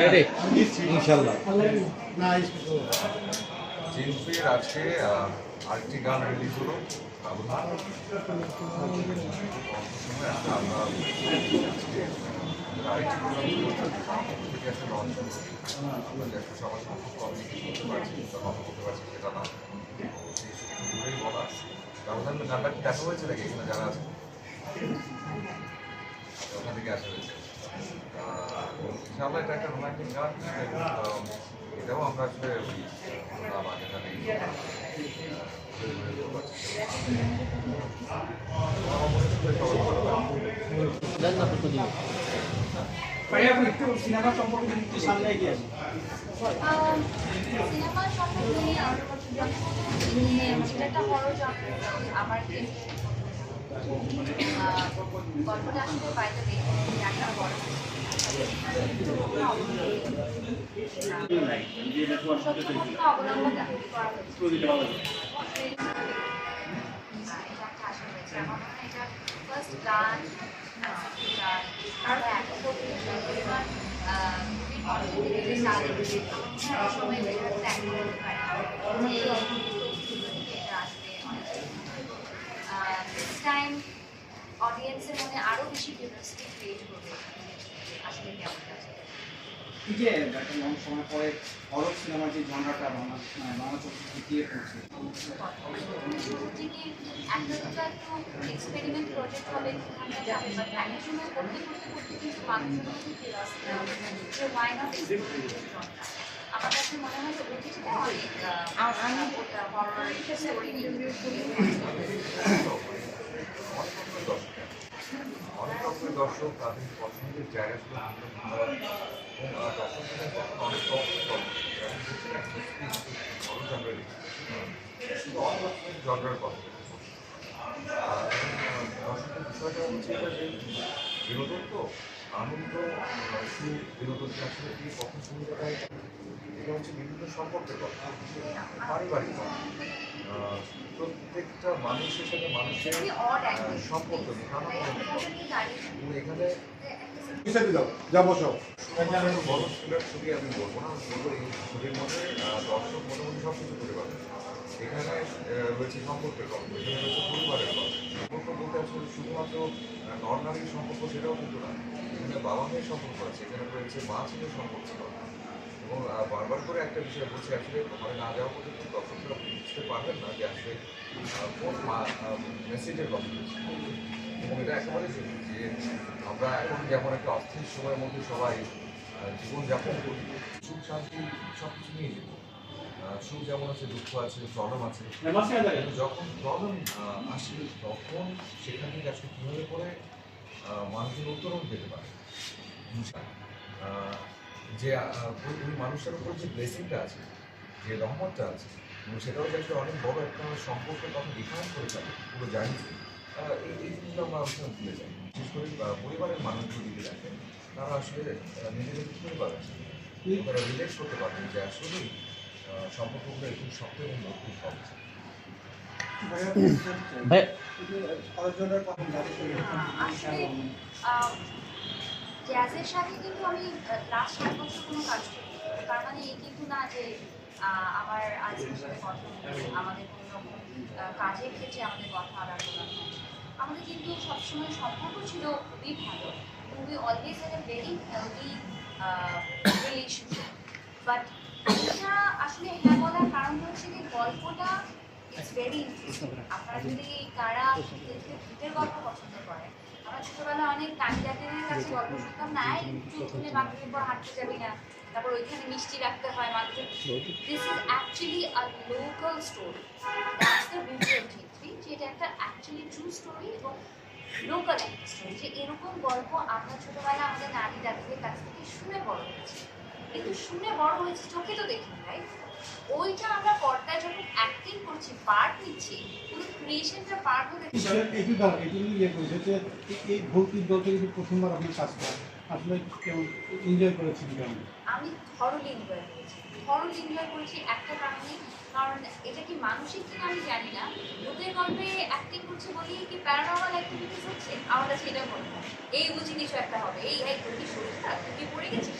Ready ইনশাআল্লাহ। জিনফির আজকে আরেকটি গান রিলিজ হলো আমরা আরেকটি প্রোগ্রাম লঞ্চ আমরা সবার সঙ্গে কমিউনিকেট করতে পারছি বা কথা বলতে পারছি সেটা না সেই দূরেই বলা ব্যবধান গানটা কি দেখা হয়েছে নাকি এখানে যারা আছে ওখান থেকে আসা হয়েছে ইনশাআল্লাহ এটা একটা রোমান্টিক গান এটাও আমরা আসলে মাঝে সিনেমা সম্পর্কে একটু সামনে এগিয়ে আসি। সিনেমা সম্পর্কে একটা বড় আমার গল্পটা আসলে বাইরে একটা বড় অবলম্বন করা হয়েছে আমার মনে হয় এটা ফার্স্ট গান আরো এত পরিমাণ সময় ত্যাগ করতে পারে টাইম অডিয়েন্সের মনে আরো বেশি কিউরিওসিটি ক্রিয়েট করবে আসলে কেমন আছে এই যে একটা লং সময় পরে হরর সিনেমার যে জনরাটা বাংলা চলচ্চিত্রে দিয়ে পড়ছে একটা একটু এক্সপেরিমেন্ট প্রজেক্ট হবে আমরা জানি বাট একটা সময় করতে করতে করতে কিন্তু মানুষের মধ্যে কিউরিওসিটি যে ওয়াই নট আমার কাছে মনে হয় যে ওটিটিতে অনেক ওটা হরর স্টোরি অনেক রকমের দর্শক তাদের পছন্দের জায়গাগুলো দর্শকদের অনেক অনেক রকমের জনরার কথা দর্শকের বিষয়টা হচ্ছে এটা যে বিনোদন তো আনন্দ সুখ বিনোদনকে আসলে কি কখন সুবিধাটাই এটা হচ্ছে বিভিন্ন সম্পর্কের কথা পারিবারিক কথা প্রত্যেকটা মানুষের সাথে মানুষের সম্পর্ক এখানে বড় স্কুলের ছবি আমি বলবো না বলবো এই ছবির মধ্যে দর্শক মোটামুটি সব কিছু করতে পারবে এখানে রয়েছে সম্পর্কের গল্প এখানে রয়েছে পরিবারের গল্প সম্পর্ক বলতে আসলে শুধুমাত্র নর্মালি সম্পর্ক সেটাও কিন্তু না এখানে বাবা মেয়ের সম্পর্ক আছে এখানে রয়েছে মা ছেলের সম্পর্ক এবং বারবার করে একটা বিষয় বলছি আসলে ঘরে না যাওয়া পর্যন্ত দর্শকরা বুঝতে পারবেন না যে আসলে কোন মেসেজের কথা বলছি এবং এটা একেবারে জরুরি যে আমরা এখন যেমন একটা অস্থির সময়ের মধ্যে সবাই জীবনযাপন করি সুখ শান্তি সব কিছু নিয়ে যেত সুখ যেমন আছে দুঃখ আছে প্রবলেম আছে যখন প্রবলেম আসে তখন সেখান থেকে আসলে কীভাবে করে মানুষের উত্তরণ পেতে পারে যে ওই মানুষটার উপর যে ব্লেসিংটা আছে যে রহমতটা আছে এবং সেটাও যে একটা অনেক বড় একটা সম্পর্কের কথা ডিফাইন করে থাকে পুরো জানিয়েছে এই জিনিসগুলো আমরা আসলে ভুলে যাই বিশেষ করে পরিবারের মানুষগুলো দিকে দেখেন তারা আসলে নিজেদের পরিবার আছে তারা রিলেট করতে পারবেন যে আসলে সম্পর্কগুলো একটু শক্ত এবং মজবুত হবে আসলে জ্যাজের সাথে কিন্তু আমি লাস্ট 7 বছর কোনো কাজ করি তার মানে এই কিন্তু না যে আমার আজকের সাথে কথা আমাদের কোনো রকম কাজের ক্ষেত্রে আমাদের কথা আদান প্রদান হচ্ছে আমাদের কিন্তু সবসময় সম্পর্ক ছিল খুবই ভালো we always had a very healthy relationship but এটা আসলে হ্যাঁ বলার কারণ হচ্ছে যে গল্পটা ইটস ভেরি ইন্টারেস্টিং আপনারা যদি কারা ভূতের গল্প পছন্দ করেন আমরা ছোটবেলা অনেক নানি দাদিদের কাছে গল্প শুনতাম না চুলে বাঁকুড়ের পর হাঁটতে যাবি না তারপর ওইখানে মিষ্টি রাখতে হয় মানুষের this is actually a local story that's the beauty of three যে এটা একটা অ্যাকচুয়ালি ট্রু স্টোরি এবং লোকাল একটা স্টোরি যে এরকম গল্প আমরা ছোটবেলা আমাদের নানি দাদিদের কাছ থেকে শুনে বড় হয়েছি কিন্তু শুনে বড় হয়েছে চোখে তো দেখিনি রাইট ওইটা আমরা পর্দায় যখন অ্যাক্টিং করছি পার্ট নিচ্ছি পুরো ক্রিয়েশনটা পার্ট হতে এই ভৌতিক দলটা কিন্তু প্রথমবার আপনি কাজ করেন আসলে কেমন এনজয় করেছেন কেমন আমি থরলি এনজয় করেছি একটা কারণে কারণ এটা কি মানসিক কিনা আমি জানি না ভূতের গল্পে অ্যাক্টিং করছে বলেই কি প্যারানর্মাল অ্যাক্টিভিটিস হচ্ছে আমার কাছে এটা মনে হয় এই বুঝি কিছু একটা হবে এই তোর কি শরীর খারাপ তুই পড়ে গেছিস